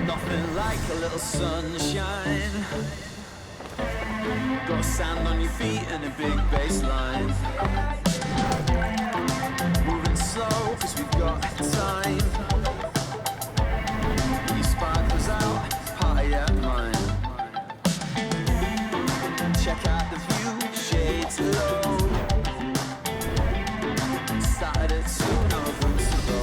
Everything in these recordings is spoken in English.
Nothing like a little sunshine. Got sand on your feet and a big bass line. Moving slow, cause we've got time. Your sparkles out, party at mine. Check out the view, shades low. Started at 2, now we're going to go.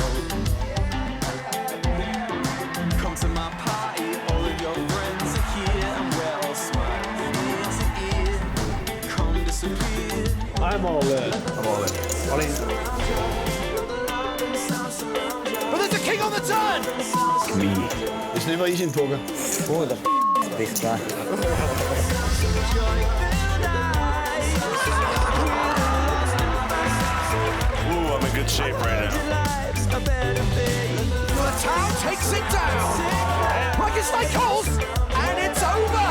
Come to my party, all of your friends are here, and we're all smiling ear to ear. Come disappear. I'm all in. I'm all in. All in. But there's a king on the turn! It's never easy in poker. Who the is this guy? Ooh, I'm in good shape right now. The Tang takes it down! Like it's like holes, and it's over!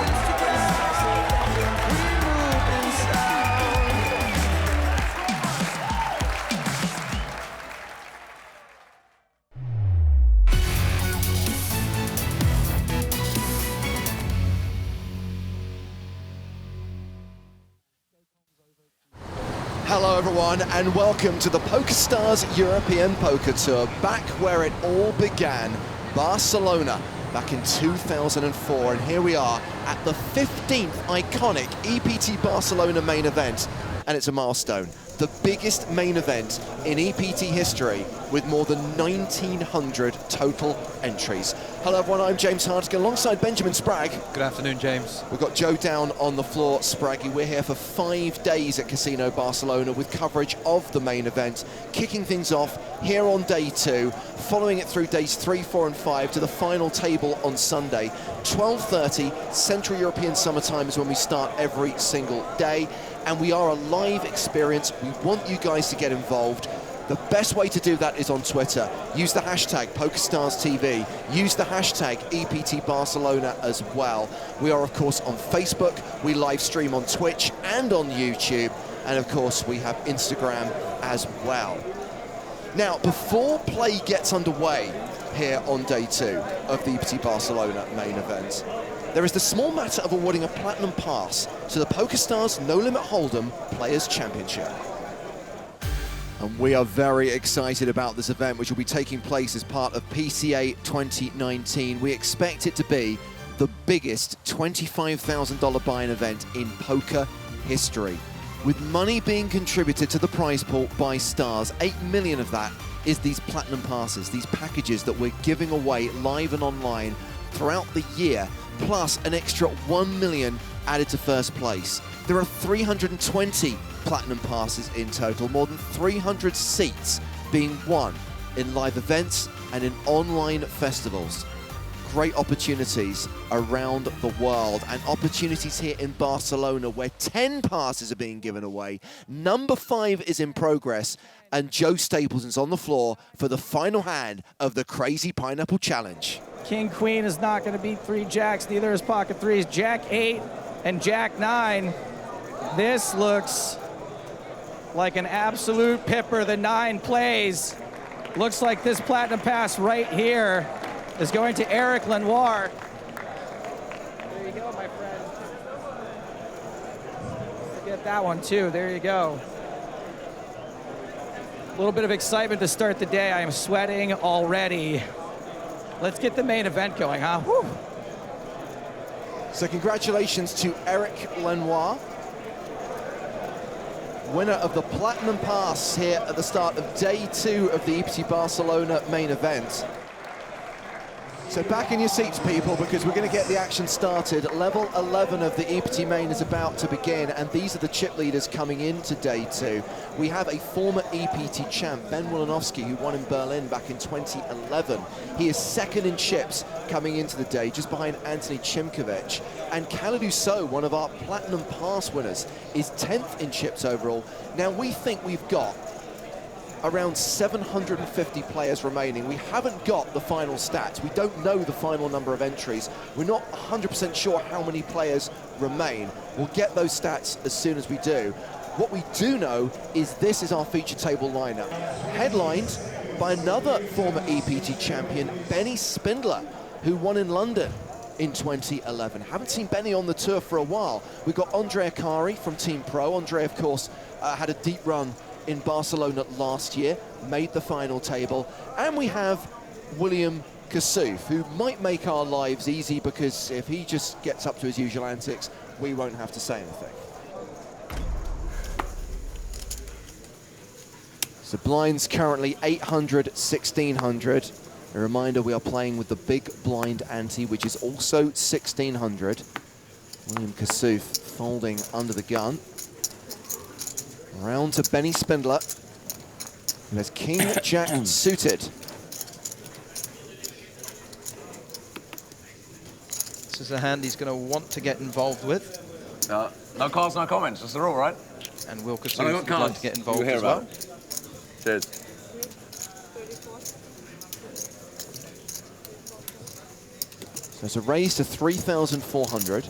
Hello everyone and welcome to the PokerStars European Poker Tour, back where it all began, Barcelona, back in 2004, and here we are at the 15th iconic EPT Barcelona main event, and it's a milestone. The biggest main event in EPT history with more than 1,900 total entries. Hello everyone, I'm James Hartigan alongside Benjamin Spragg. Good afternoon, James. We've got Joe down on the floor, Spraggy. We're here for 5 days at Casino Barcelona with coverage of the main event, kicking things off here on day 2, following it through days 3, 4 and 5 to the final table on Sunday. 12:30 Central European Summer Time is when we start every single day, and we are a live experience. We want you guys to get involved. The best way to do that is on Twitter. Use the hashtag PokerStarsTV. Use the hashtag EPT Barcelona as well. We are, of course, on Facebook. We live stream on Twitch and on YouTube. And, of course, we have Instagram as well. Now, before play gets underway here on day 2 of the EPT Barcelona main event, there is the small matter of awarding a platinum pass to the PokerStars No Limit Hold'em Players Championship. And we are very excited about this event, which will be taking place as part of PCA 2019. We expect it to be the biggest $25,000 buy-in event in poker history, with money being contributed to the prize pool by Stars. 8 million of that is these platinum passes, these packages that we're giving away live and online throughout the year, plus an extra 1 million added to first place. There are 320 platinum passes in total, more than 300 seats being won in live events and in online festivals. Great opportunities around the world, and opportunities here in Barcelona where 10 passes are being given away. Number 5 is in progress, and Joe Stapleson's on the floor for the final hand of the Crazy Pineapple Challenge. King Queen is not going to beat 3 jacks, neither is pocket 3s. Jack 8 and Jack 9. This looks like an absolute pipper. The 9 plays. Looks like this platinum pass right here is going to Eric Lenoir. There you go, my friend. Get that one too. There you go. A little bit of excitement to start the day. I am sweating already. Let's get the main event going, huh? Woo. So congratulations to Eric Lenoir, winner of the Platinum Pass here at the start of day 2 of the EPT Barcelona main event. So back in your seats, people, because we're going to get the action started. Level 11 of the EPT main is about to begin, and these are the chip leaders coming into day 2. We have a former EPT champ, Ben Wilanowski, who won in Berlin back in 2011. He is second in chips coming into the day, just behind Anthony Chimkovich. And Khaled So, one of our Platinum Pass winners, is 10th in chips overall. Now, we think we've got around 750 players remaining. We haven't got the final stats. We don't know the final number of entries. We're not 100% sure how many players remain. We'll get those stats as soon as we do. What we do know is this is our feature table lineup, headlined by another former EPT champion, Benny Spindler, who won in London in 2011. Haven't seen Benny on the tour for a while. We've got Andre Akari from Team Pro. Andre, of course, had a deep run in Barcelona last year, made the final table. And we have William Kassouf, who might make our lives easy because if he just gets up to his usual antics, we won't have to say anything. So blinds currently 800, 1600. A reminder, we are playing with the big blind ante, which is also 1600. William Kassouf folding under the gun. Round to Benny Spindler, who has King Jack suited. This is a hand he's going to want to get involved with. No cards, no comments. That's the rule, right? And Will Kassouf would like to get involved as well. Cheers. So it's a raise to 3,400.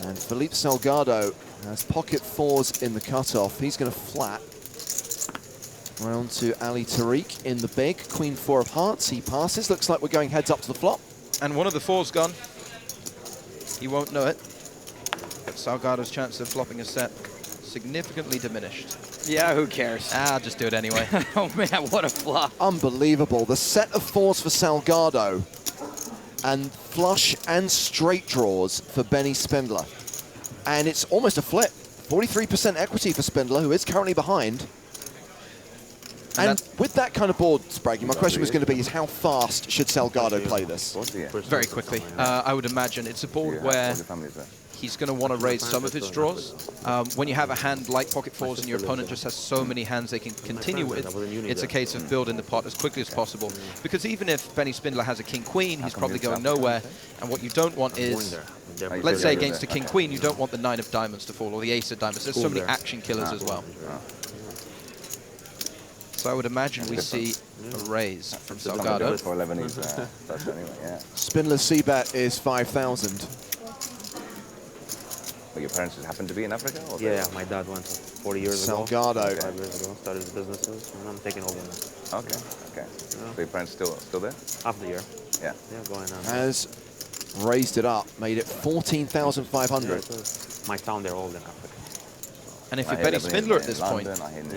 And Felipe Salgado has pocket fours in the cutoff. He's going to flat. Round to Ali Tariq in the big. Queen 4 of hearts. He passes. Looks like we're going heads up to the flop. And one of the fours gone. He won't know it. But Salgado's chance of flopping a set significantly diminished. Yeah, who cares? I'll just do it anyway. Oh man, what a flop. Unbelievable. The set of fours for Salgado and flush and straight draws for Benny Spindler. And it's almost a flip. 43% equity for Spindler, who is currently behind. And with that kind of board, Spraggy, my question was going to be is how fast should Salgado play this? Very quickly. I would imagine it's a board where he's going to want to raise some of his draws. When you have a hand like pocket fours and your opponent just has so many hands they can continue with, it's a case of building the pot as quickly as possible. Because even if Benny Spindler has a king-queen, he's probably going nowhere. And what you don't want is, let's say against a king-queen, you don't want the 9 of diamonds to fall or the ace of diamonds. There's so many action killers as well. So I would imagine we see a raise from Salgado. Spindler's C-bet is 5,000. But your parents just happened to be in Africa? Or yeah, my dad went 40 years ago. Salgado. 5 years ago, started his businesses, and I'm taking over now. Okay, okay. So your parents still there? Half the year. Yeah. Yeah, going on. Has raised it up, made it 14,500. My town, they're all in Africa. And if you're Benny Spindler at this point,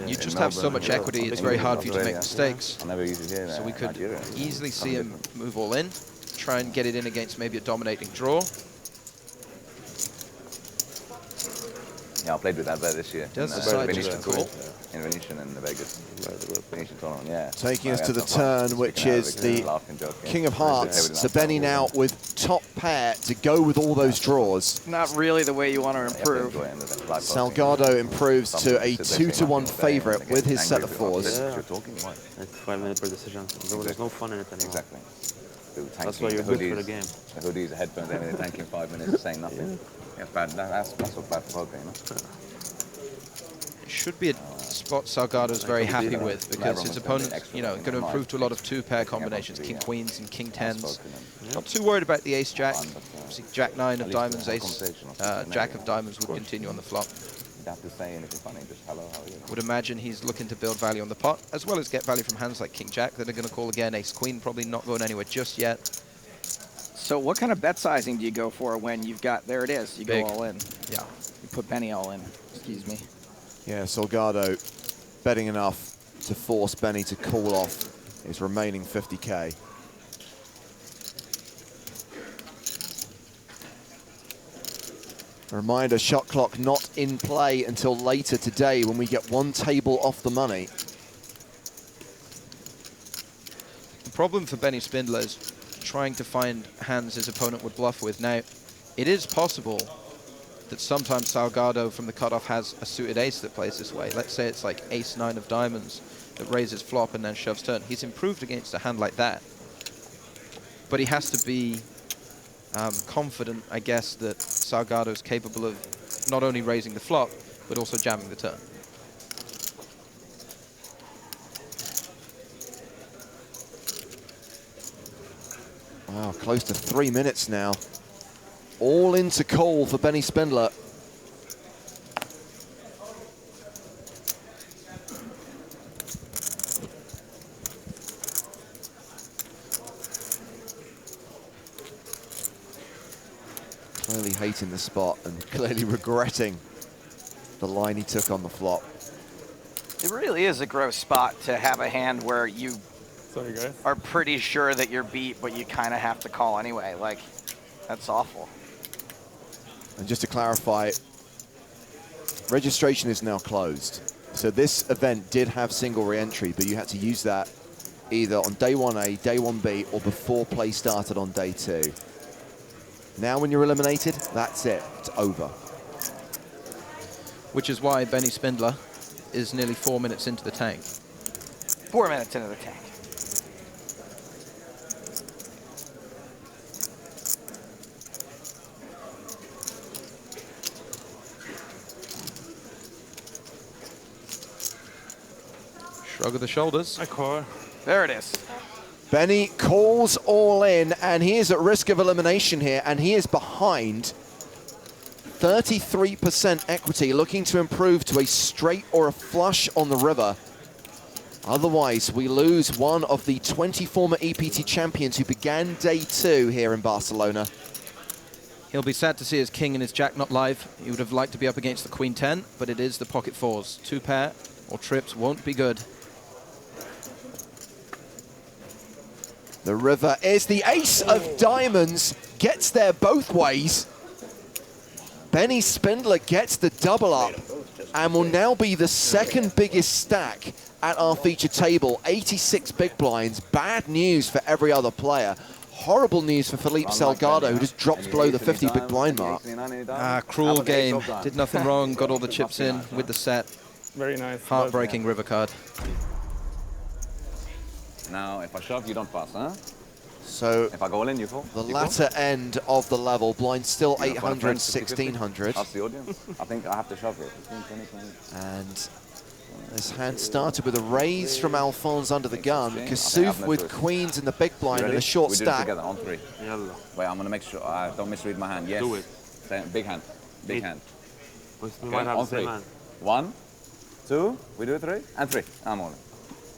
you just have so much equity, it's very hard for you to make mistakes. So we could easily see him move all in, try and get it in against maybe a dominating draw. Yeah, I played with that bet this year. Does decide just to call. In Venetian and the Vegas. Venetian tournament, yeah. Taking us to the turn, which is the King of Hearts. So Benny now with top pair to go with all those draws. Not really the way you want to improve. Salgado improves to a 2-1 favorite with his set of fours. Yeah. It's 5 minutes per decision. There's no fun in it anymore. Exactly. That's why you're good for the game. The hoodies, the headphones, everything, tanking 5 minutes, saying nothing. Yeah, it's bad. That's what's bad for poker, you know? It should be a spot Salgado's very happy with because his opponent's, you know, going to improve to a lot of 2-pair combinations, king queens and king tens. Not too worried about the ace jack. Obviously, jack 9 of diamonds, ace jack of diamonds would continue on the flop. Would imagine he's looking to build value on the pot, as well as get value from hands like king jack that are going to call again. Ace queen probably not going anywhere just yet. So what kind of bet sizing do you go for when you've got, there it is, you Big. go all in? Yeah. You put Benny all in, excuse me. Yeah, Salgado betting enough to force Benny to call off his remaining 50K. A reminder, shot clock not in play until later today when we get one table off the money. The problem for Benny Spindler is trying to find hands his opponent would bluff with. Now, it is possible that sometimes Salgado from the cutoff has a suited ace that plays this way. Let's say it's like ace 9 of diamonds that raises flop and then shoves turn. He's improved against a hand like that. But he has to be confident, I guess, that Salgado is capable of not only raising the flop, but also jamming the turn. Wow, close to 3 minutes now. All into call for Benny Spindler. Clearly hating the spot and clearly regretting the line he took on the flop. It really is a gross spot to have a hand where you Sorry, guys. are pretty sure that you're beat, but you kind of have to call anyway. Like, that's awful. And just to clarify, registration is now closed. So this event did have single re-entry, but you had to use that either on day 1A, day 1B, or before play started on day 2. Now when you're eliminated, that's it. It's over. Which is why Benny Spindler is nearly 4 minutes into the tank. 4 minutes into the tank. Shrug of the shoulders. I call. There it is. Benny calls all in, and he is at risk of elimination here, and he is behind 33% equity, looking to improve to a straight or a flush on the river. Otherwise, we lose one of the 20 former EPT champions who began day 2 here in Barcelona. He'll be sad to see his king and his jack not live. He would have liked to be up against the queen 10, but it is the pocket 4s. 2 pair or trips won't be good. The river is the ace of diamonds, gets there both ways. Benny Spindler gets the double up and will now be the second biggest stack at our feature table. 86 big blinds. Bad news for every other player. Horrible news for Felipe Salgado, who just dropped below the 50 big blind mark. Cruel game. Did nothing wrong, got all the chips in with the set. Very nice. Heartbreaking river card. Now, if I shove, you don't pass, huh? So if I go all in, you fall. The you latter fall? end of the level, blind still Yeah, 800 and 50-50. 1600. Ask the audience. I think I have to shove it. 15, 20, 20. And this hand started with a raise from Alphonse under the gun. Kassouf with queens in the big blind and a short we stack. Do it together on 3. Yalla. Wait, I'm gonna make sure I don't misread my hand. Yes. Do it. Big hand. Big hand. We Okay, might have on the same 3. hand. 1, 2, we do 3, and 3. I'm all in.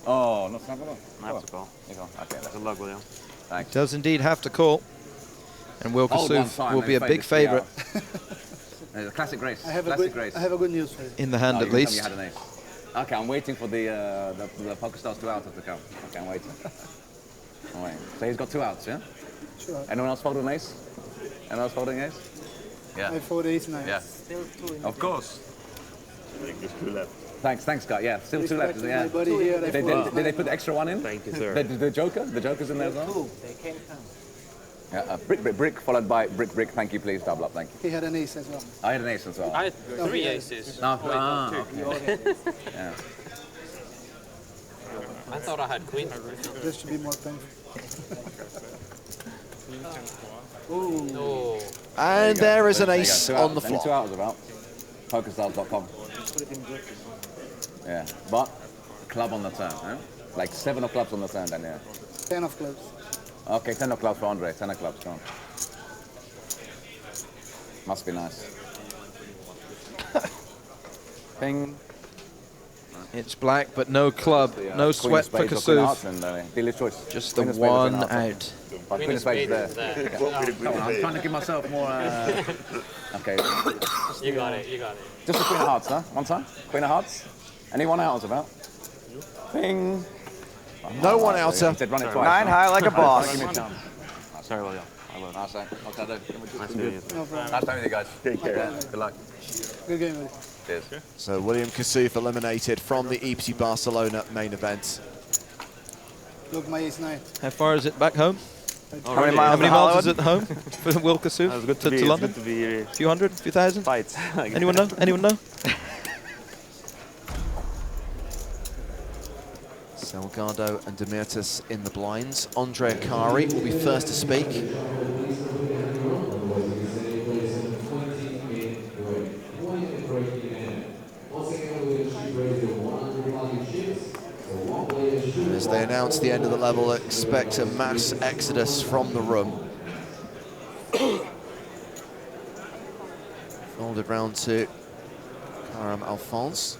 Oh, no, it's not gonna. That's a call. You go. Okay, that's Good luck, William. Thanks. Does indeed have to call. And Will Hold one Kassouf time will and be a fade big this thing favourite. There's a classic grace. I have a good news for you. In the hand Oh, at you can tell me least. you had an ace. Okay, I'm waiting for the PokerStars 2 outs to come. Okay, I'm waiting. I'm waiting. So he's got 2 outs, yeah? Sure. Anyone else folding an ace? Anyone else folding ace? Yeah. I fold ace nine. Yeah. Of course. There's 2 left. Thanks, Scott. Yeah, still 2 left. Respect to Yeah. my buddy here, I fold Did they put the extra 1 in? Thank you, sir. The Joker? The Joker's in there as well? They can't come. Yeah, brick, followed by brick, thank you, please, double up, thank you. He had an ace as well. I had an ace as well. I had 3 aces. No, okay. Yeah. I thought I had queen. This should be more painful. Oh. And there is an There you ace go, 2 on the outs. Only 2 flop. hours about. PokerStars.com. Yeah, but club on the turn, huh? Like 7 of clubs on the turn then, yeah. 10 of clubs. Okay, 10 of clubs for Andre, 10 of clubs, go on. Must be nice. Ping. It's black, but no club, no sweat for Kassouf. Dealer's choice. Just the Queen of spades or one queen of out. Queen of spades is there. Yeah. Come on, I'm trying to give myself more... Okay. You got it, you got it. Just the Queen of Hearts, huh? One time? Queen of Hearts? Anyone else about? Ping. No one outer. Said run it twice. 9 high like a boss. Sorry, William. I love Nice, eh? What's that do? Nice meeting you. No problem. Nice time with you guys. Take care. Good luck. Good game, buddy. Cheers. So William Kassouf eliminated from the EPT Barcelona main event. Look, my ace nine. How far is it back home? How many How miles? many miles is it home for Will Kassouf It's good to to London? be here. A few hundred, a few thousand? Fights. Anyone know? Anyone know? Salgado and Demirtas in the blinds. Andre Akari will be first to speak. And as they announce the end of the level, expect a mass exodus from the room. Folded round to Karam Alphonse.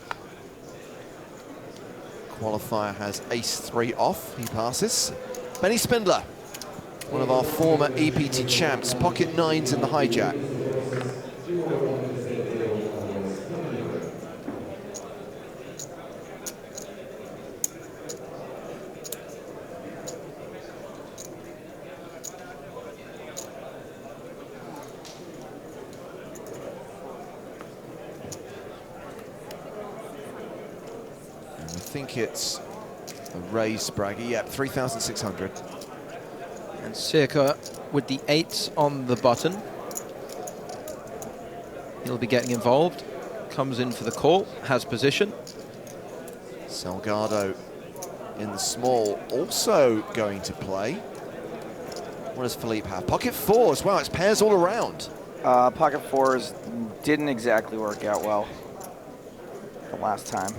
Qualifier has ace-3 off, he passes. Benny Spindler, one of our former EPT champs, pocket 9s in the hijack. think it's a raise, Spraggy. Yep, 3,600. And Circa with the 8s on the button. He'll be getting involved. Comes in for the call, has position. Salgado in the small, also going to play. What does Philippe have? Pocket 4s. Wow, it's pairs all around. Pocket 4s didn't exactly work out well the last time.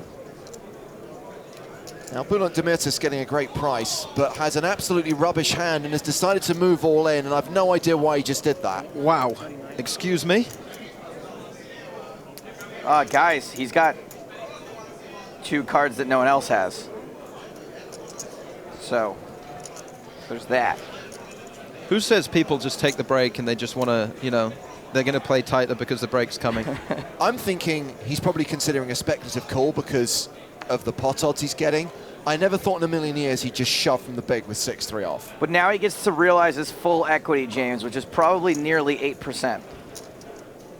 Now, Bulent Demirtas getting a great price, but has an absolutely rubbish hand and has decided to move all in, and I've no idea why he just did that. Wow. Excuse me? Guys, he's got 2 cards that no one else has. So, there's that. Who says people just take the break and they just want to, you know, they're going to play tighter because the break's coming? I'm thinking he's probably considering a speculative call because of the pot odds he's getting. I never thought in a million years he'd just shove from the big with 6-3 off. But now he gets to realize his full equity, James, which is probably nearly 8%.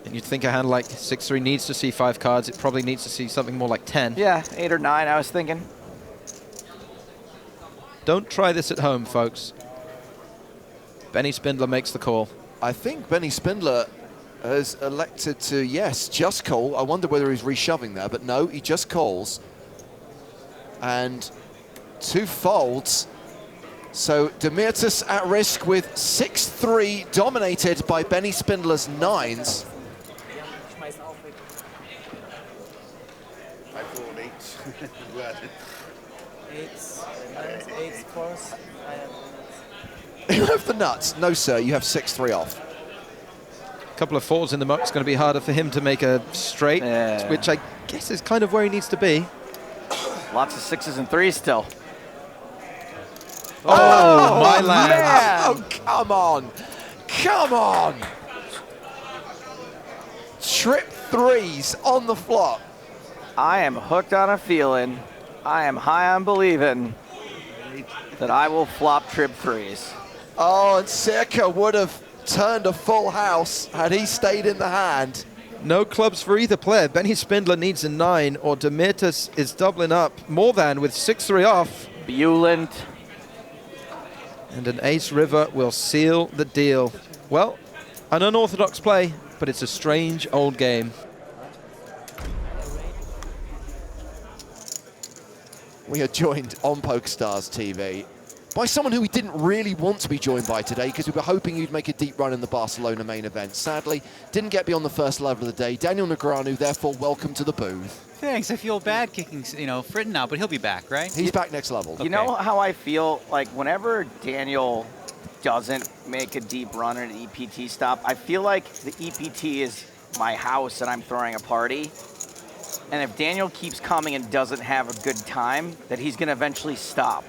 And you'd think a hand like 6-3 needs to see 5 cards. It probably needs to see something more like 10. Yeah, 8 or 9, I was thinking. Don't try this at home, folks. Benny Spindler makes the call. I think Benny Spindler has elected to, yes, just call. I wonder whether he's reshoving there, but no, he just calls. And 2 folds. So Demirtas at risk with 6-3, dominated by Benny Spindler's 9s. I thought 8. Eights close. You have the nuts. No, sir, you have 6-3 off. A couple of 4s in the muck. It's going to be harder for him to make a straight, which I guess is kind of where he needs to be. Lots of 6s and 3s still. Oh, my land. Man. Oh, come on. Come on. Trip 3s on the flop. I am hooked on a feeling. I am high on believing that I will flop trip 3s. Oh, and Circa would have turned a full house had he stayed in the hand. No clubs for either player. Benny Spindler needs a 9, or Demirtas is doubling up more than with 6-3 off. Bulent. And an ace river will seal the deal. Well, an unorthodox play, but it's a strange old game. We are joined on PokerStars TV by someone who we didn't really want to be joined by today because we were hoping you'd make a deep run in the Barcelona main event. Sadly, didn't get beyond the first level of the day. Daniel Negreanu, therefore, welcome to the booth. Thanks. I feel bad kicking, Fritton now, but he'll be back, right? He's back next level. You know how I feel like whenever Daniel doesn't make a deep run at an EPT stop, I feel like the EPT is my house and I'm throwing a party. And if Daniel keeps coming and doesn't have a good time, that he's going to eventually stop.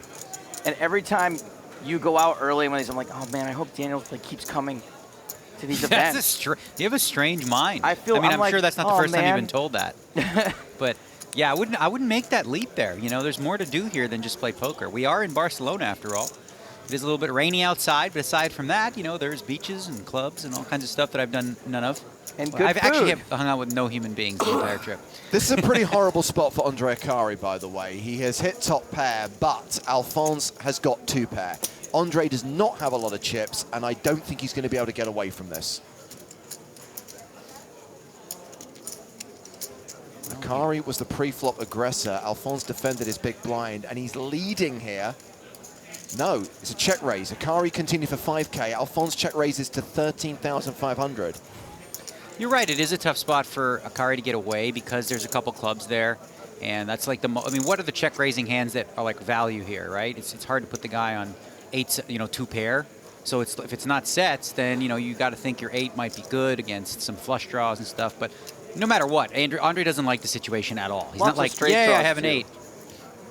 And every time you go out early when I'm like, oh man, I hope Daniel keeps coming to these events. You have a strange mind. I feel. I'm like, sure that's not the first time you've been told that. But yeah, I wouldn't make that leap there. You know, there's more to do here than just play poker. We are in Barcelona after all. It is a little bit rainy outside, but aside from that, you know, there's beaches and clubs and all kinds of stuff that I've done none of. And well, good I've food. actually hung out with no human beings the entire trip. This is a pretty horrible spot for Andre Akari, by the way. He has hit top pair, but Alphonse has got 2 pair. Andre does not have a lot of chips, and I don't think he's going to be able to get away from this. Akari was the pre-flop aggressor. Alphonse defended his big blind, and he's leading here. No, it's a check raise. Akari continued for 5K. Alphonse check raises to 13,500. You're right. It is a tough spot for Akari to get away because there's a couple clubs there, and that's like I mean, what are the check raising hands that are like value here, right? It's hard to put the guy on 8, 2 pair. So if it's not sets, then you got to think your 8 might be good against some flush draws and stuff. But no matter what, Andre doesn't like the situation at all. He's not like, yeah, I have an 8.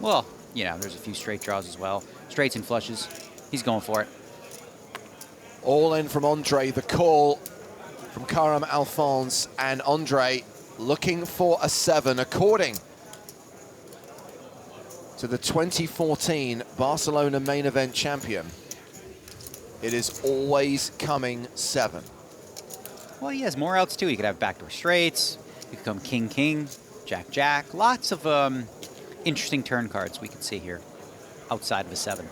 Well, there's a few straight draws as well. Straights and flushes. He's going for it. All in from Andre, the call from Karam Alphonse, and Andre looking for a 7 according to the 2014 Barcelona main event champion. It is always coming 7. Well, he has more outs too. He could have backdoor straights. He could come king, king, jack, jack. Lots of interesting turn cards we can see here outside of a 7.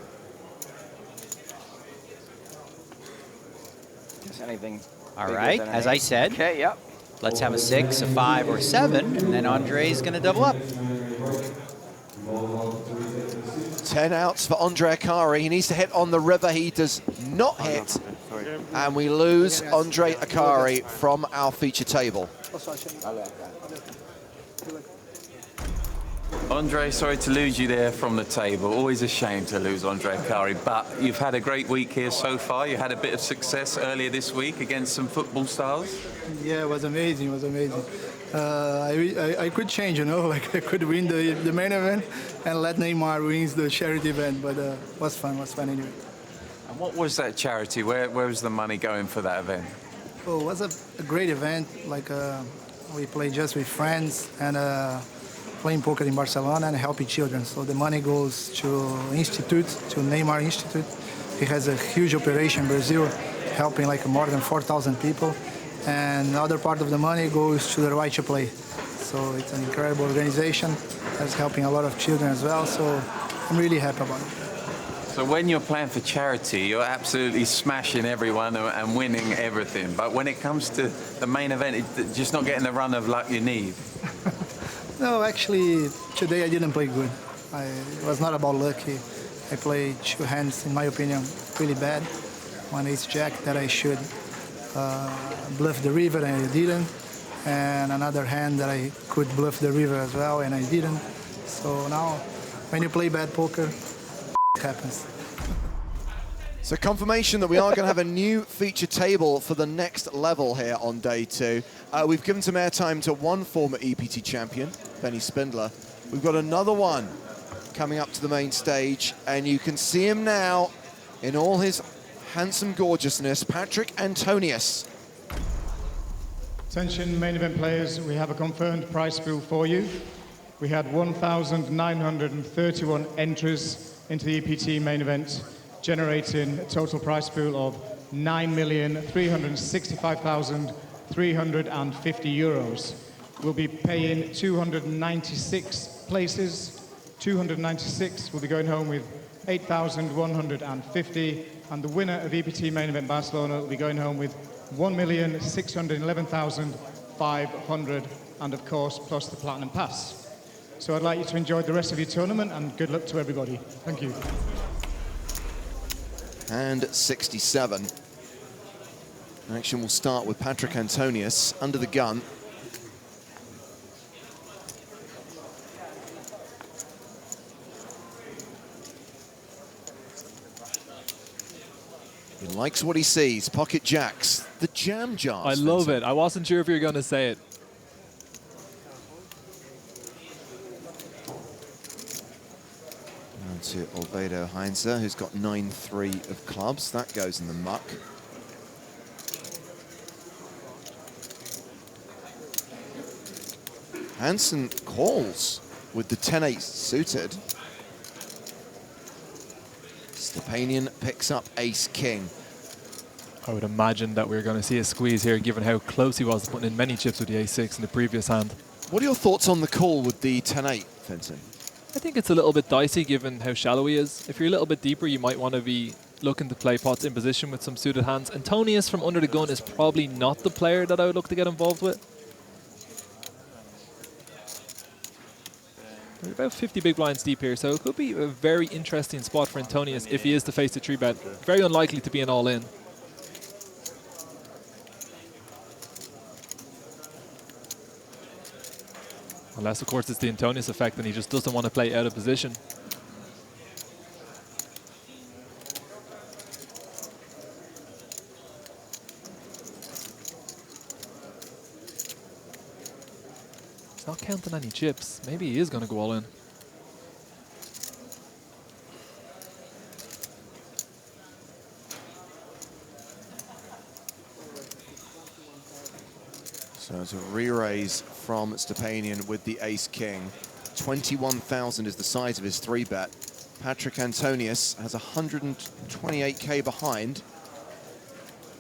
Guess anything. All bigger right, than an as I 8. said. Okay, yep. Let's have a 6, a 5, or 7, and then Andre's going to double up. 10 outs for Andre Akari. He needs to hit on the river. He does not hit. And we lose Andre Akari from our feature table. Andre, sorry to lose you there from the table. Always a shame to lose Andre Akari, but you've had a great week here so far. You had a bit of success earlier this week against some football stars. Yeah, it was amazing. It was amazing. I could change, you know, like I could win the main event and let Neymar win the charity event, but was fun anyway. And what was that charity? Where was the money going for that event? Oh, it was a great event. Like we played just with friends and playing poker in Barcelona and helping children. So the money goes to Neymar Institute. He has a huge operation in Brazil, helping like more than 4,000 people. And the other part of the money goes to the Right to Play. So it's an incredible organization that's helping a lot of children as well. So I'm really happy about it. So when you're playing for charity, you're absolutely smashing everyone and winning everything. But when it comes to the main event, it's just not getting the run of luck you need. No, actually, today I didn't play good. It was not about luck. I played 2 hands, in my opinion, really bad. One ace-jack that I should bluff the river and I didn't. And another hand that I could bluff the river as well and I didn't. So now, when you play bad poker, happens. So confirmation that we are going to have a new feature table for the next level here on day 2. We've given some airtime to one former EPT champion, Benny Spindler. We've got another one coming up to the main stage, and you can see him now in all his handsome gorgeousness, Patrick Antonius. Attention main event players, we have a confirmed prize pool for you. We had 1,931 entries into the EPT main event, generating a total prize pool of €9,365,350. We'll be paying 296 places. 296 will be going home with 8,150, and the winner of EPT main event Barcelona will be going home with 1,611,500, and of course, plus the Platinum Pass. So I'd like you to enjoy the rest of your tournament, and good luck to everybody. Thank you. And 67. Action will start with Patrick Antonius under the gun. He likes what he sees. Pocket jacks, the jam jars. I love it. I wasn't sure if you were going to say it. On to Albedo Heinzer, who's got 9-3 of clubs. That goes in the muck. Hansen calls with the 10-8 suited. Stepanian picks up ace-king. I would imagine that we're going to see a squeeze here, given how close he was putting in many chips with the ace-6 in the previous hand. What are your thoughts on the call with the 10-8, Vincent? I think it's a little bit dicey, given how shallow he is. If you're a little bit deeper, you might want to be looking to play pots in position with some suited hands. Antonius from under the gun is probably not the player that I would look to get involved with. We're about 50 big blinds deep here, so it could be a very interesting spot for Antonius if he is to face the 3-bet. Very unlikely to be an all-in. Unless, of course, it's the Antonius effect and he just doesn't want to play out of position. He's not counting any chips. Maybe he is going to go all in. So it's a re-raise from Stepanian with the ace-king. 21,000 is the size of his 3-bet. Patrick Antonius has 128k behind.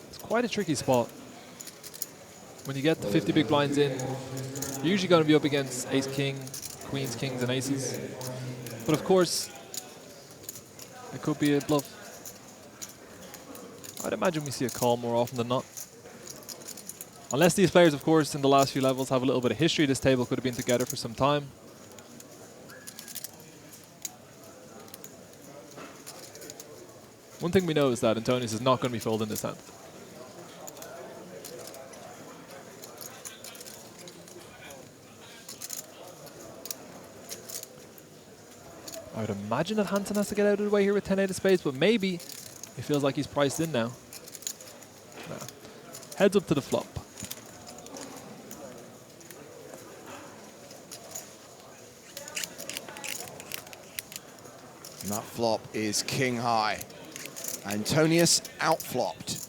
It's quite a tricky spot. When you get the 50 big blinds in, you're usually going to be up against ace-king, queens, kings, and aces. But of course, it could be a bluff. I'd imagine we see a call more often than not. Unless these players, of course, in the last few levels have a little bit of history. This table could have been together for some time. One thing we know is that Antonius is not going to be folding this hand. I would imagine that Hansen has to get out of the way here with 10-8 of spades, but maybe it feels like he's priced in now. No. Heads up to the flop. And that flop is king high. Antonius outflopped.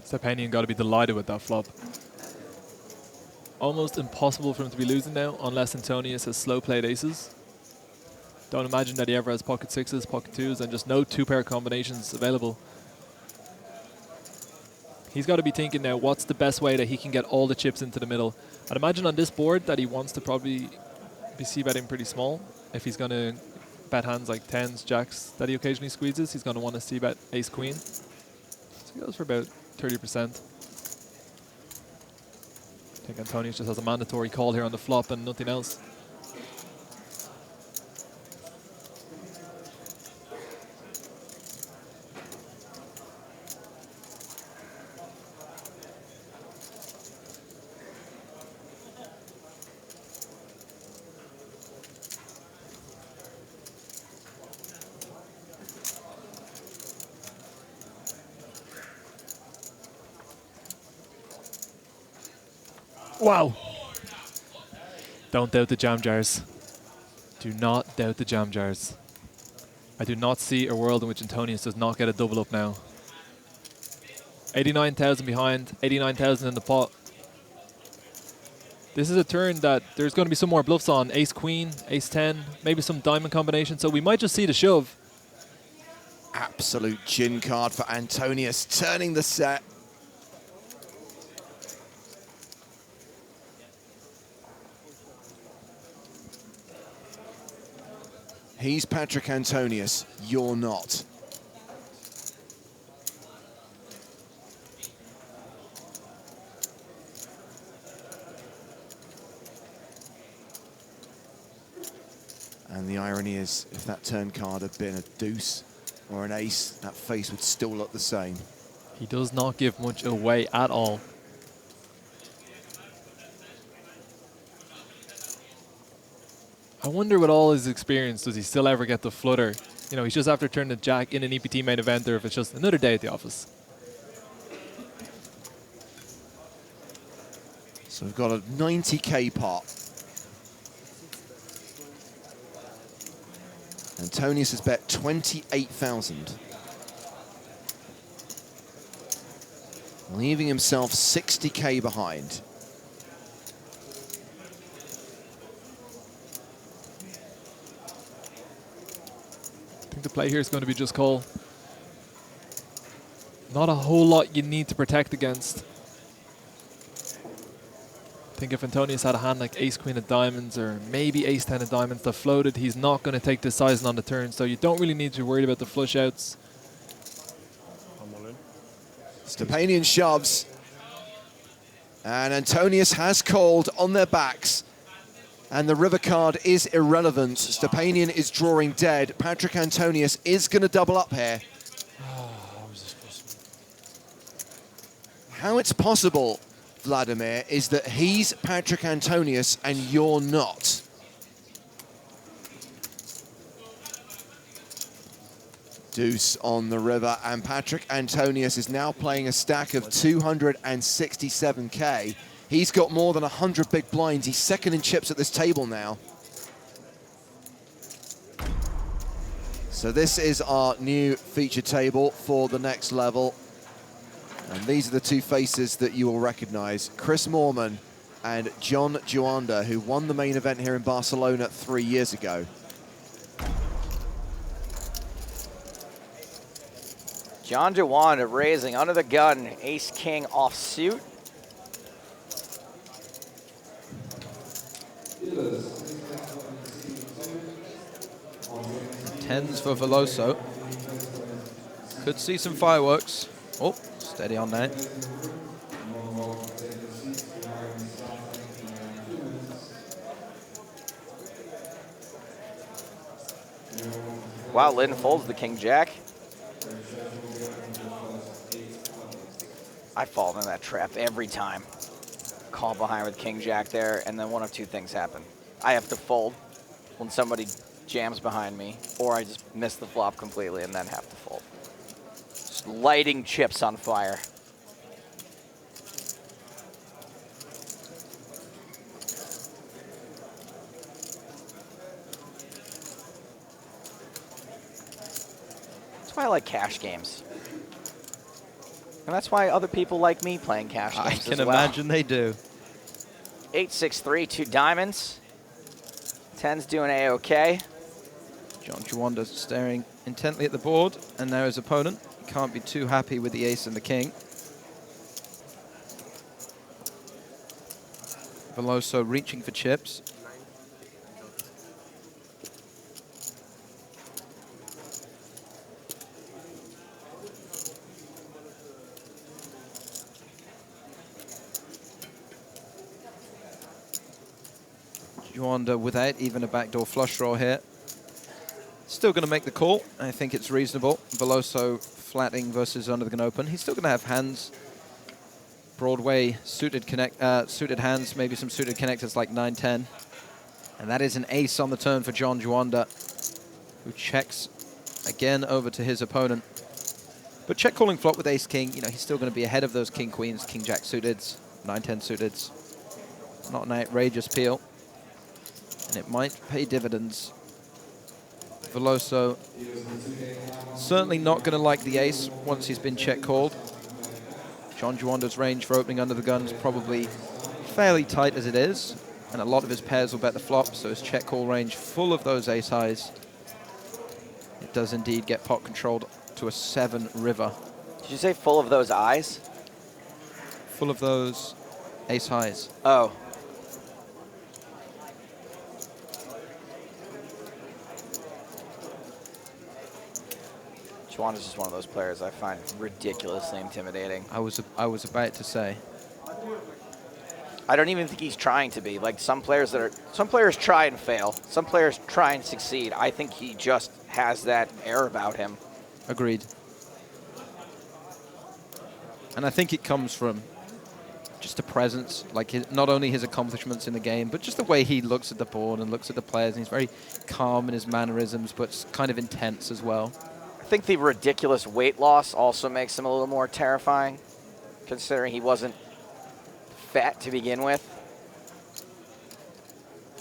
Stepanian got to be delighted with that flop. Almost impossible for him to be losing now, unless Antonius has slow played aces. Don't imagine that he ever has pocket sixes, pocket twos, and just no two-pair combinations available. He's got to be thinking now, what's the best way that he can get all the chips into the middle? I'd imagine on this board that he wants to probably be c-betting pretty small. If he's going to bet hands like tens, jacks that he occasionally squeezes, he's going to want to c-bet ace queen. So he goes for about 30%. I think Antonius just has a mandatory call here on the flop and nothing else. Wow. Don't doubt the jam jars. Do not doubt the jam jars. I do not see a world in which Antonius does not get a double up now. 89,000 behind, 89,000 in the pot. This is a turn that there's going to be some more bluffs on. Ace queen, ace 10, maybe some diamond combination. So we might just see the shove. Absolute gin card for Antonius, turning the set. He's Patrick Antonius, you're not. And the irony is, if that turn card had been a deuce or an ace, that face would still look the same. He does not give much away at all. I wonder with all his experience, does he still ever get the flutter? You know, he's just after turning the jack in an EPT main event, or if it's just another day at the office. So we've got a 90K pot. Antonius has bet 28,000. Leaving himself 60K behind. I think the play here is going to be just call. Not a whole lot you need to protect against. I think if Antonius had a hand like ace queen of diamonds or maybe ace 10 of diamonds that floated, he's not going to take this sizing on the turn, so you don't really need to be worried about the flush outs. Stepanian shoves. And Antonius has called on their backs. And the river card is irrelevant. Stepanian is drawing dead. Patrick Antonius is going to double up here. How it's possible, Vladimir, is that he's Patrick Antonius and you're not. Deuce on the river, and Patrick Antonius is now playing a stack of 267K. He's got more than 100 big blinds. He's second in chips at this table now. So this is our new feature table for the next level. And these are the two faces that you will recognize. Chris Moorman and John Juanda, who won the main event here in Barcelona 3 years ago. John Juanda raising under the gun, ace-king offsuit. Tens for Veloso. Could see some fireworks. Oh, steady on that. Wow, Lynn folds the king jack. I fall in that trap every time. Call behind with king jack there, and then one of two things happen. I have to fold when somebody jams behind me, or I just miss the flop completely and then have to fold. Just lighting chips on fire. That's why I like cash games. And that's why other people like me playing cash games I as can well. imagine they do. 8-6-3, 2 diamonds. 10's doing A-OK. John Juanda staring intently at the board, and now his opponent. He can't be too happy with the ace and the king. Veloso reaching for chips. Juanda without even a backdoor flush draw here. Still going to make the call. I think it's reasonable. Veloso flatting versus under the gun open. He's still going to have hands. Broadway suited hands, maybe some suited connectors like 9-10. And that is an ace on the turn for John Juanda, who checks again over to his opponent. But check calling flop with ace-king, you know, he's still going to be ahead of those king-queens, king-jack suiteds, 9-10 suiteds. Not an outrageous peel. And it might pay dividends. Veloso certainly not going to like the ace once he's been check called. John Juanda's range for opening under the gun is probably fairly tight as it is, and a lot of his pairs will bet the flop, so his check call range full of those ace highs. It does indeed get pot controlled to a 7 river. Did you say full of those eyes? Full of those ace highs. Oh. Juanda's just one of those players I find ridiculously intimidating. I was about to say. I don't even think he's trying to be. Like some players try and fail. Some players try and succeed. I think he just has that air about him. Agreed. And I think it comes from just a presence, like not only his accomplishments in the game, but just the way he looks at the board and looks at the players. And he's very calm in his mannerisms, but kind of intense as well. I think the ridiculous weight loss also makes him a little more terrifying, considering he wasn't fat to begin with.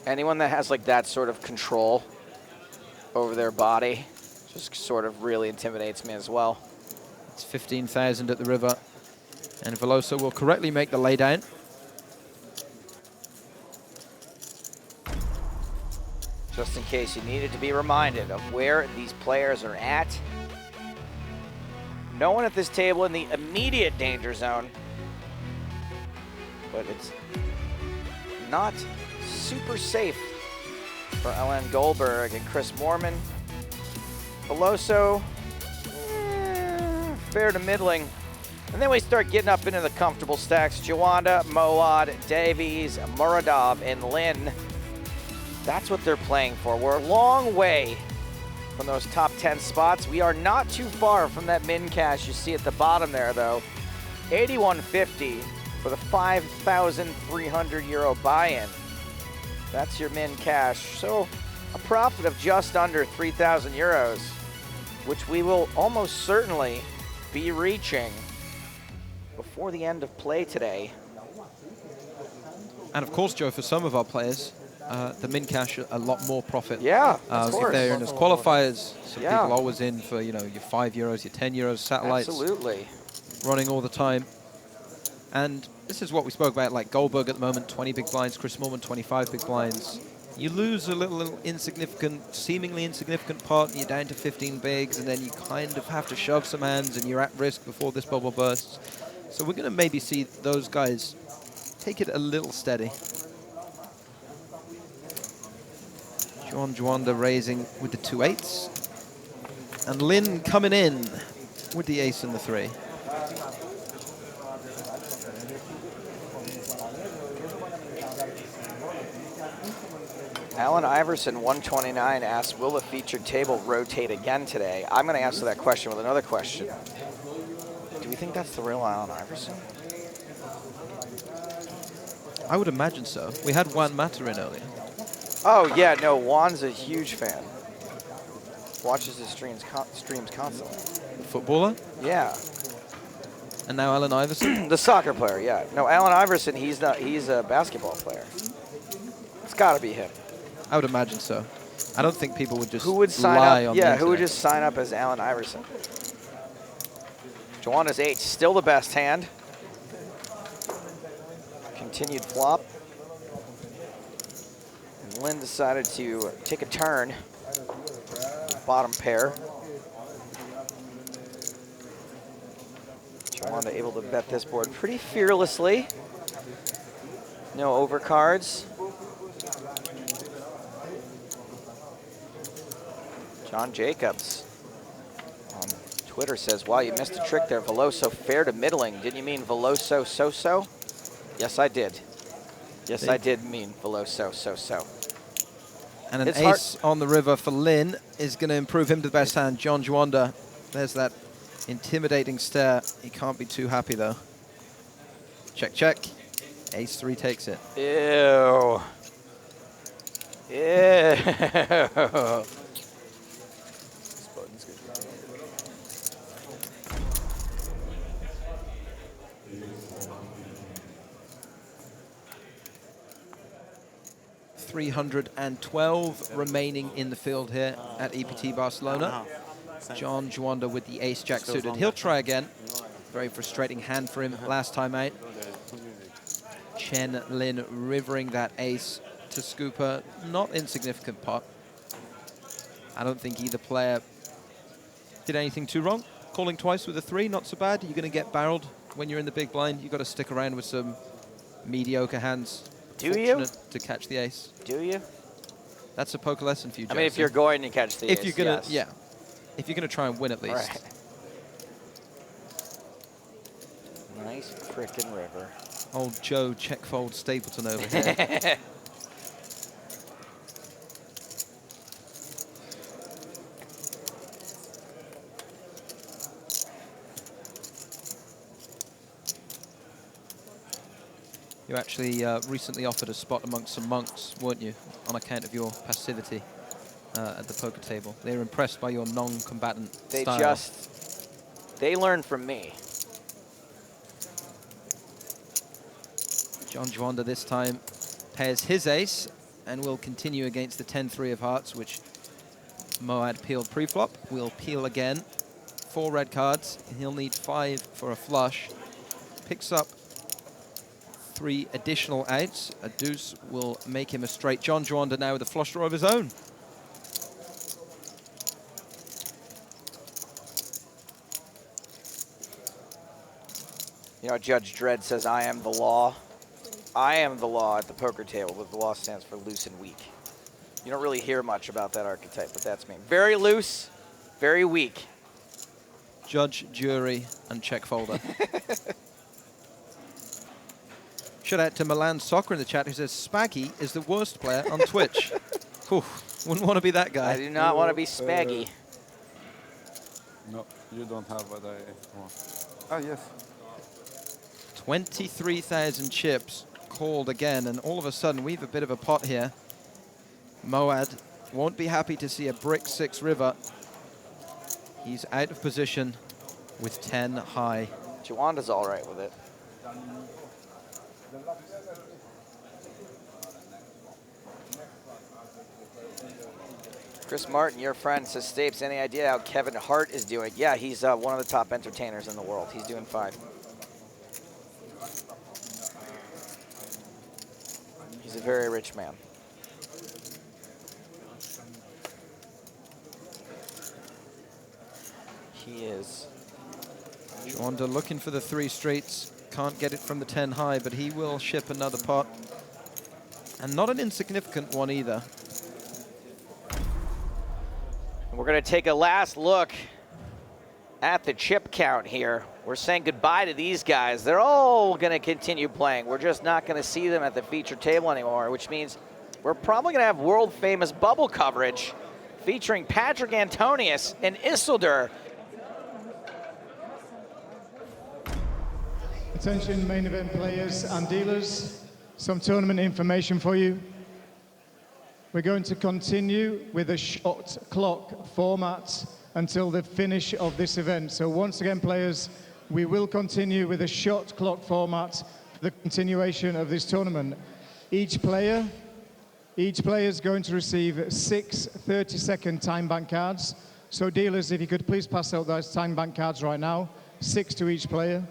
Anyone that has like that sort of control over their body just sort of really intimidates me as well. It's 15,000 at the river, and Veloso will correctly make the laydown. Just in case you needed to be reminded of where these players are at. No one at this table in the immediate danger zone, but it's not super safe for Ellen Goldberg and Chris Moorman. Veloso, fair to middling. And then we start getting up into the comfortable stacks. Juanda, Moad, Davies, Muradov, and Lynn. That's what they're playing for. We're a long way from those top 10 spots. We are not too far from that min cash you see at the bottom there, though. 81.50 for the 5,300 euro buy-in. That's your min cash. So a profit of just under 3,000 euros, which we will almost certainly be reaching before the end of play today. And of course, Joe, for some of our players, the min cash a lot more profit. Yeah, of course. If they're in as qualifiers, some Yeah. people always in for, you know, your 5 euros, your 10 euros satellites. Absolutely. Running all the time. And this is what we spoke about, like Goldberg at the moment, 20 big blinds, Chris Moorman, 25 big blinds. You lose a little insignificant, seemingly insignificant pot, and you're down to 15 bigs, and then you kind of have to shove some hands, and you're at risk before this bubble bursts. So we're going to maybe see those guys take it a little steady. John Juanda raising with the 2-8s. And Lin coming in with the ace and the 3. Alan Iverson, 129, asks, will the featured table rotate again today? I'm going to answer that question with another question. Do we think that's the real Alan Iverson? I would imagine so. We had Juan Mata in earlier. Oh, yeah, no, Juan's a huge fan. Watches his streams constantly. The footballer? Yeah. And now Alan Iverson? The soccer player, yeah. No, Alan Iverson, he's a basketball player. It's got to be him. I would imagine so. I don't think people would just Who would sign lie up? on Yeah, the who would internet. just sign up as Alan Iverson? Joanna's 8, still the best hand. Continued flop. And Lynn decided to take a turn. Bottom pair. Joanna able to bet this board pretty fearlessly. No overcards. John Jacobs on Twitter says, wow, you missed a trick there. Veloso fair to middling. Didn't you mean Veloso so-so? Yes, I did. Yes, I did mean Veloso so-so. And an It's ace on the river for Lin is going to improve him to the best hand. John Juanda, there's that intimidating stare. He can't be too happy, though. Check, check. Ace 3 takes it. Ew. Ew. 312 remaining in the field here at EPT Barcelona. John Juanda with the ace-jack suited. He'll try again. Very frustrating hand for him last time out. Chen Lin rivering that ace to scoop a not insignificant pot. I don't think either player did anything too wrong. Calling twice with a 3, not so bad. You're going to get barreled when you're in the big blind. You've got to stick around with some mediocre hands. Do you? Fortunate to catch the ace. Do you? That's a poker lesson for you, I mean, if Jason. you're going to catch the if ace, you're gonna, yes. yeah. If you're going to try and win at least. Right. Nice frickin' river. Old Joe Checkfold Stapleton over here. You actually recently offered a spot amongst some monks, weren't you, on account of your passivity at the poker table? They were impressed by your non-combatant style. They learned from me. John Juanda this time pairs his ace and will continue against the 10-3 of hearts, which Moad peeled pre-flop. Will peel again. 4 red cards. He'll need 5 for a flush. Picks up 3 additional outs. A deuce will make him a straight. John Juanda now with a flush draw of his own. You know, Judge Dredd says, I am the law. I am the law at the poker table, but the law stands for loose and weak. You don't really hear much about that archetype, but that's me. Very loose, very weak. Judge, jury, and check folder. Shout out to Milan Soccer in the chat who says Spaggy is the worst player on Twitch. Whew, wouldn't want to be that guy. I do not want to be Spaggy. No, you don't have what I want. Ah, yes. 23,000 chips called again, and all of a sudden we have a bit of a pot here. Moad won't be happy to see a brick 6 river. He's out of position with 10 high. Juanda's all right with it. Chris Martin, your friend, says, Stapes, any idea how Kevin Hart is doing? Yeah, he's one of the top entertainers in the world. He's doing fine. He's a very rich man. He is. Juanda looking for the 3 streets. Can't get it from the 10 high, but he will ship another pot. And not an insignificant one either. We're going to take a last look at the chip count here. We're saying goodbye to these guys. They're all going to continue playing. We're just not going to see them at the feature table anymore, which means we're probably going to have world-famous bubble coverage featuring Patrick Antonius and Isildur. Attention main event players and dealers, some tournament information for you. We're going to continue with a shot clock format until the finish of this event. So once again, players, we will continue with a shot clock format for the continuation of this tournament. Each player is going to receive 6 30-second time bank cards. So dealers, if you could please pass out those time bank cards right now, 6 to each player.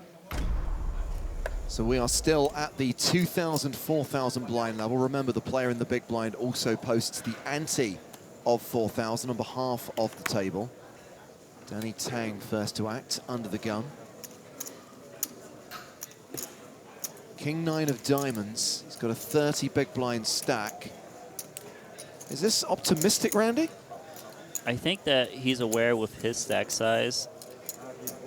So we are still at the 2,000, 4,000 blind level. Remember, the player in the big blind also posts the ante of 4,000 on behalf of the table. Danny Tang first to act under the gun. King 9 of diamonds. He's got a 30 big blind stack. Is this optimistic, Randy? I think that he's aware with his stack size,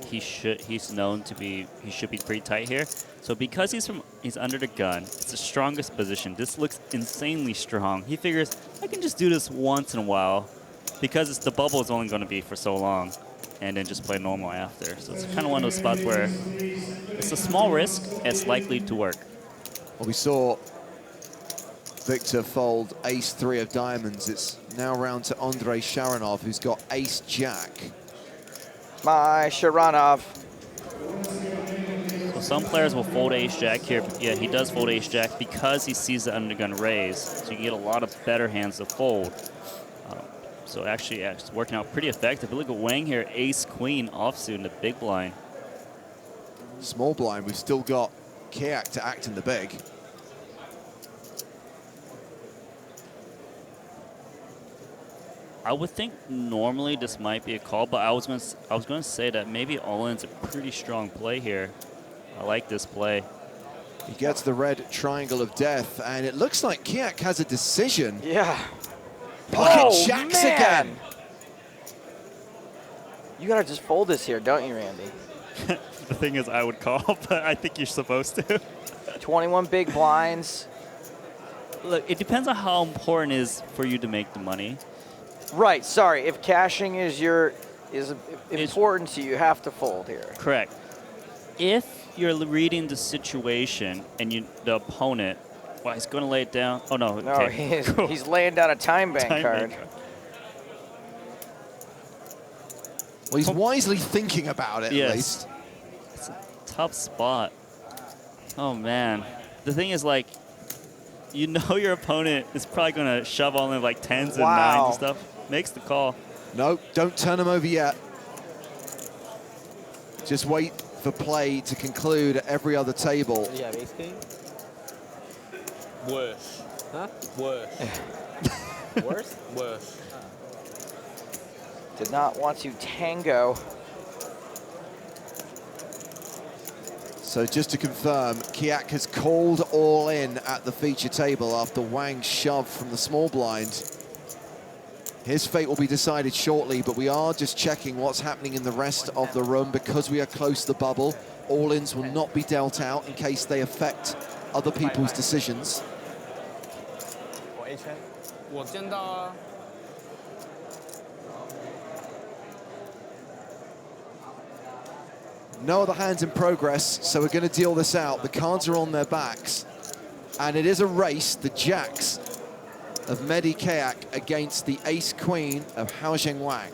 he's known to be, he should be pretty tight here. So because he's under the gun, it's the strongest position. This looks insanely strong. He figures, I can just do this once in a while because the bubble is only going to be for so long and then just play normal after. So it's kind of one of those spots where it's a small risk, it's likely to work. Well, we saw Victor fold ace-3 of diamonds. It's now round to Andrei Sharanov, who's got ace-jack. My Sharanov. So some players will fold ace-jack here. But yeah, he does fold ace-jack because he sees the undergun raise. So you can get a lot of better hands to fold. So actually, it's working out pretty effective. But look at Wang here, ace-queen offsuit in the big blind. Small blind, we've still got Kayak to act in the big. I would think normally this might be a call, but I was going to say that maybe all-in's a pretty strong play here. I like this play. He gets the red triangle of death, and it looks like Kayak has a decision. Yeah. Pocket jacks again. You gotta just fold this here, don't you, Randy? The thing is, I would call, but I think you're supposed to. 21 big blinds. Look, it depends on how important it is for you to make the money. Right, sorry. If cashing is important to you, you have to fold here. Correct. If you're reading the situation and the opponent, well, he's going to lay it down. Oh, no. No, okay. he's laying down a time bank card. Well, he's wisely thinking about it, at least. It's a tough spot. Oh, man. The thing is, like, you know your opponent is probably going to shove all in like 10s and 9s and stuff. Makes the call. No, don't turn him over yet. Just wait for play to conclude at every other table. Yeah, basically. Worse. Huh? Worse. Worse? Worse. Did not want to tango. So just to confirm, Kiak has called all in at the feature table after Wang's shove from the small blind. His fate will be decided shortly, but we are just checking what's happening in the rest of the room because we are close to the bubble. All-ins will not be dealt out in case they affect other people's decisions. No other hands in progress, so we're going to deal this out. The cards are on their backs, and it is a race. The jacks of Mehdi Kayak against the ace-queen of Haozheng Wang.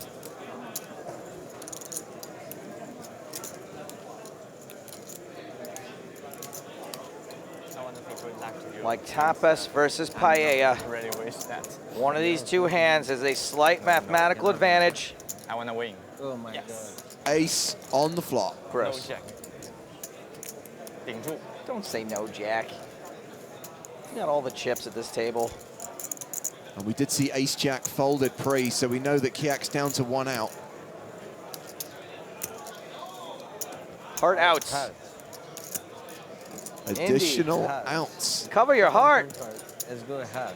Like tapas versus paella. Really wish that. One of these two hands has a slight mathematical advantage. I want to win. Oh my god. Ace on the flop. Gross. No jack. Don't say no, Jack. You got all the chips at this table. And we did see ace-jack folded pre, so we know that Kiak's down to 1 out. Heart outs. Additional outs. Cover your heart. Let's go ahead.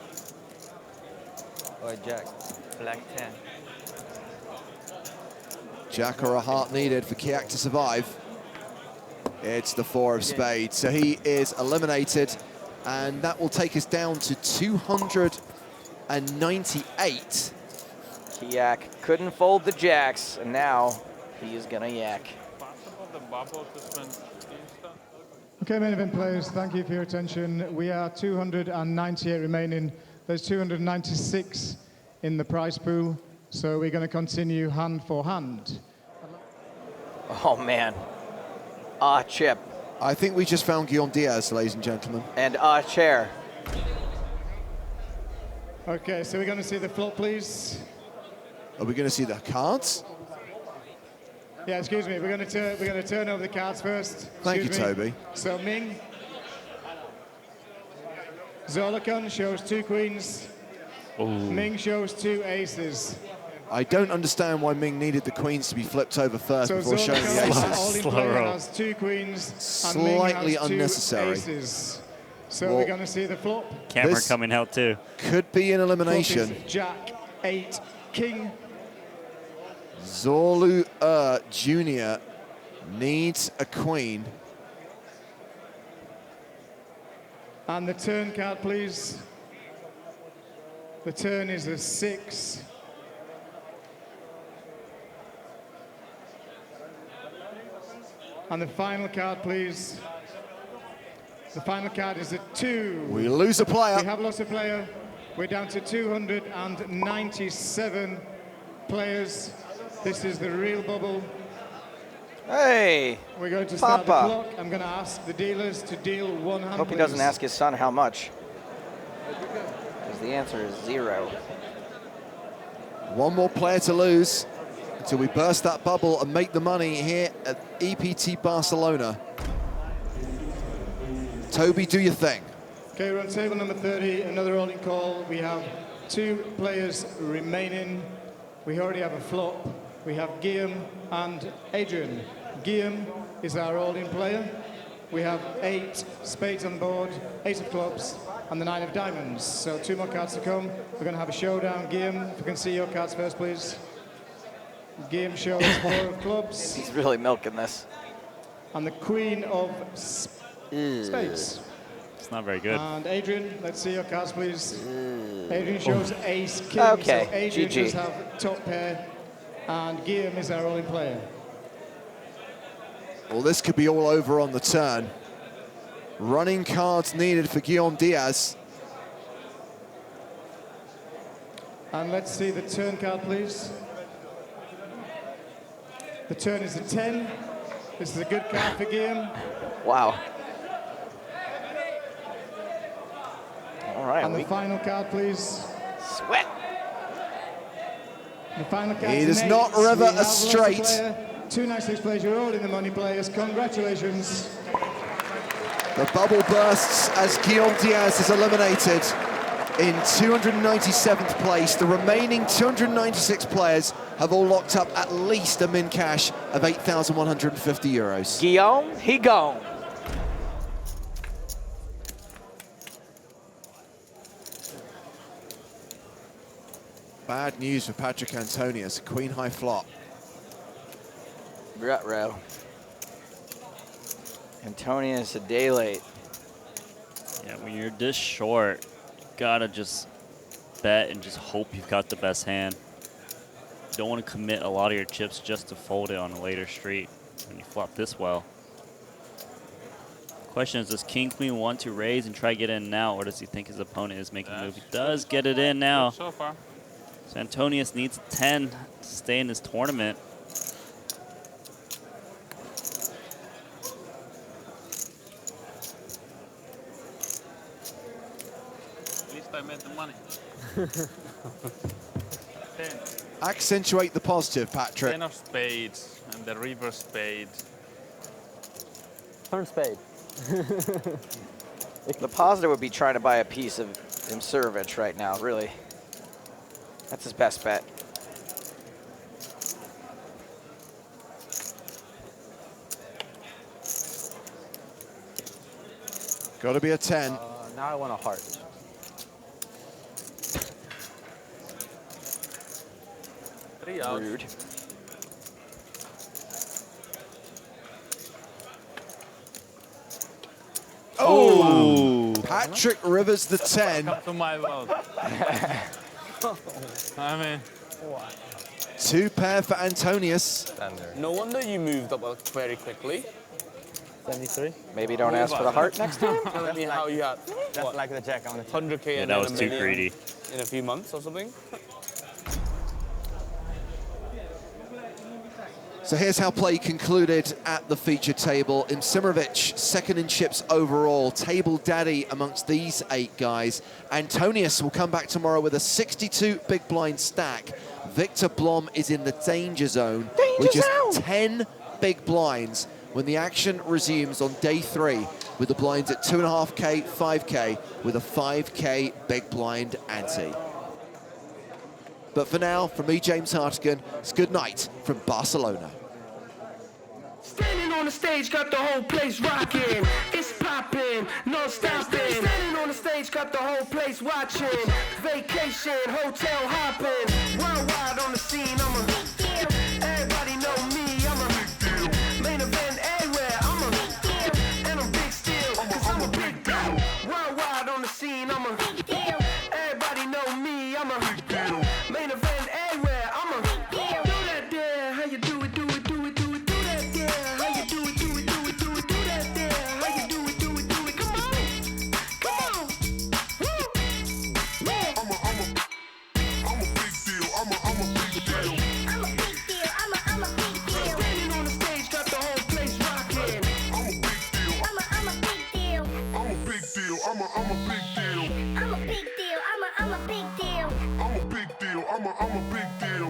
Or jack. Black 10. Jack or a heart needed for Kiak to survive. It's the 4 of spades. So he is eliminated, and that will take us down to 298. Kiak couldn't fold the jacks, and now he is gonna yak. Okay, main event players, thank you for your attention. We are 298 remaining. There's 296 in the prize pool, so we're going to continue hand for hand. Oh man, chip. I think we just found Guillaume Diaz, ladies and gentlemen. And chair. Okay, so we're going to see the flop, please. Are we going to see the cards? Yeah, excuse me. We're going to turn over the cards first. Thank you, Excuse me. Toby. So Ming, Zolakon shows 2 queens. Ming shows 2 aces. I don't understand why Ming needed the queens to be flipped over first So before showing the Zolakon, aces. all in player, has 2 queens. And Ming Slightly has 2 unnecessary. aces. So Well, we're going to see the flop. Camera This coming out too. Could be an elimination. Flop is Jack, 8, King. Zolu Jr. needs a queen. And the turn card, please. The turn is a 6. And the final card, please. The final card is a 2. We lose a player. We have lost a player. We're down to 297 players. This is the real bubble. Hey, We're going to start Papa. the clock. I'm going to ask the dealers to deal 1 hand. Hope he doesn't please. ask his son how much. Because the answer is 0. One more player to lose until we burst that bubble and make the money here at EPT Barcelona. Toby, do your thing. Okay, we're on table number 30, another rolling call. We have 2 players remaining. We already have a flop. We have Guillaume and Adrian. Guillaume is our all-in player. We have 8 spades on board, 8 of clubs, and the 9 of diamonds. So 2 more cards to come. We're going to have a showdown. Guillaume, if you can see your cards first, please. Guillaume shows 4 of clubs. He's really milking this. And the queen of spades. It's not very good. And Adrian, let's see your cards, please. Adrian shows ace, king. Okay, So Adrian GG. does have top pair, and Guillaume is our all-in player. Well, this could be all over on the turn. Running cards needed for Guillaume Diaz. And let's see the turn card, please. The turn is a 10. This is a good card for Guillaume. Wow. All right. And the final card, please. Sweat. The final card He is does an not 8. river We a have lost straight. player. 296 players, you're all in the money, players. Congratulations. The bubble bursts as Guillaume Diaz is eliminated in 297th place. The remaining 296 players have all locked up at least a min cash of 8,150 euros. Guillaume, he gone. Bad news for Patrick Antonius, queen high flop. Ruh-roh. Antonius a day late. Yeah, when you're this short, you gotta just bet and just hope you've got the best hand. You don't want to commit a lot of your chips just to fold it on a later street when you flop this well. Question is, does King Queen want to raise and try to get in now, or does he think his opponent is making a move? He does get it in now. So far. So Antonius needs a 10 to stay in this tournament. At least I made the money. 10. Accentuate the positive, Patrick. 10 of spades and the river spade. Turn spade. The positive would be trying to buy a piece of Imserovich right now, really. That's his best bet. Got to be a 10. Now I want a heart. Three outs. Rude. Patrick Rivers, the 10. Come to my world. I mean, 2 pair for Antonius. No wonder you moved up very quickly. 73. Maybe don't ask for the heart next time. Telling me how you had That's like the jack on the 100K Yeah, and that then was a too million greedy. in a few months or something. So here's how play concluded at the feature table. Imsimovic, second in chips overall. Table daddy amongst these 8 guys. Antonius will come back tomorrow with a 62 big blind stack. Victor Blom is in the danger zone with just 10 big blinds when the action resumes on day 3 with the blinds at 2.5K, 5K with a 5K big blind ante. But for now, from me, James Hartigan, it's good night from Barcelona. Standing on the stage, got the whole place rocking. It's popping, no stopping. Standing on the stage, got the whole place watching. Vacation, hotel hopping. Worldwide on the scene, I'm a big deal. Everybody know me, I'm a big deal. Main event everywhere, I'm a big deal. And I'm big still, cause I'm a big deal. Worldwide on the scene, I'm a big deal. Everybody know me, I'm a big deal. Main event everywhere, I'm a big deal. Do that there, how you do it, do it, do it, do it, do that there. How you do it, do it, do it, do it, do that there. How you do it, do it, do it, come on, come on. Woo. Yeah. I'm a big deal, I'm a big deal. I'm a big deal, I'm a big deal. Standing on the stage, got the whole place rocking. I'm a big deal, I'm a big deal. I'm a big deal, I'm a big deal. I'm a big deal, I'm a big deal. I'm a big deal, I'm a big deal.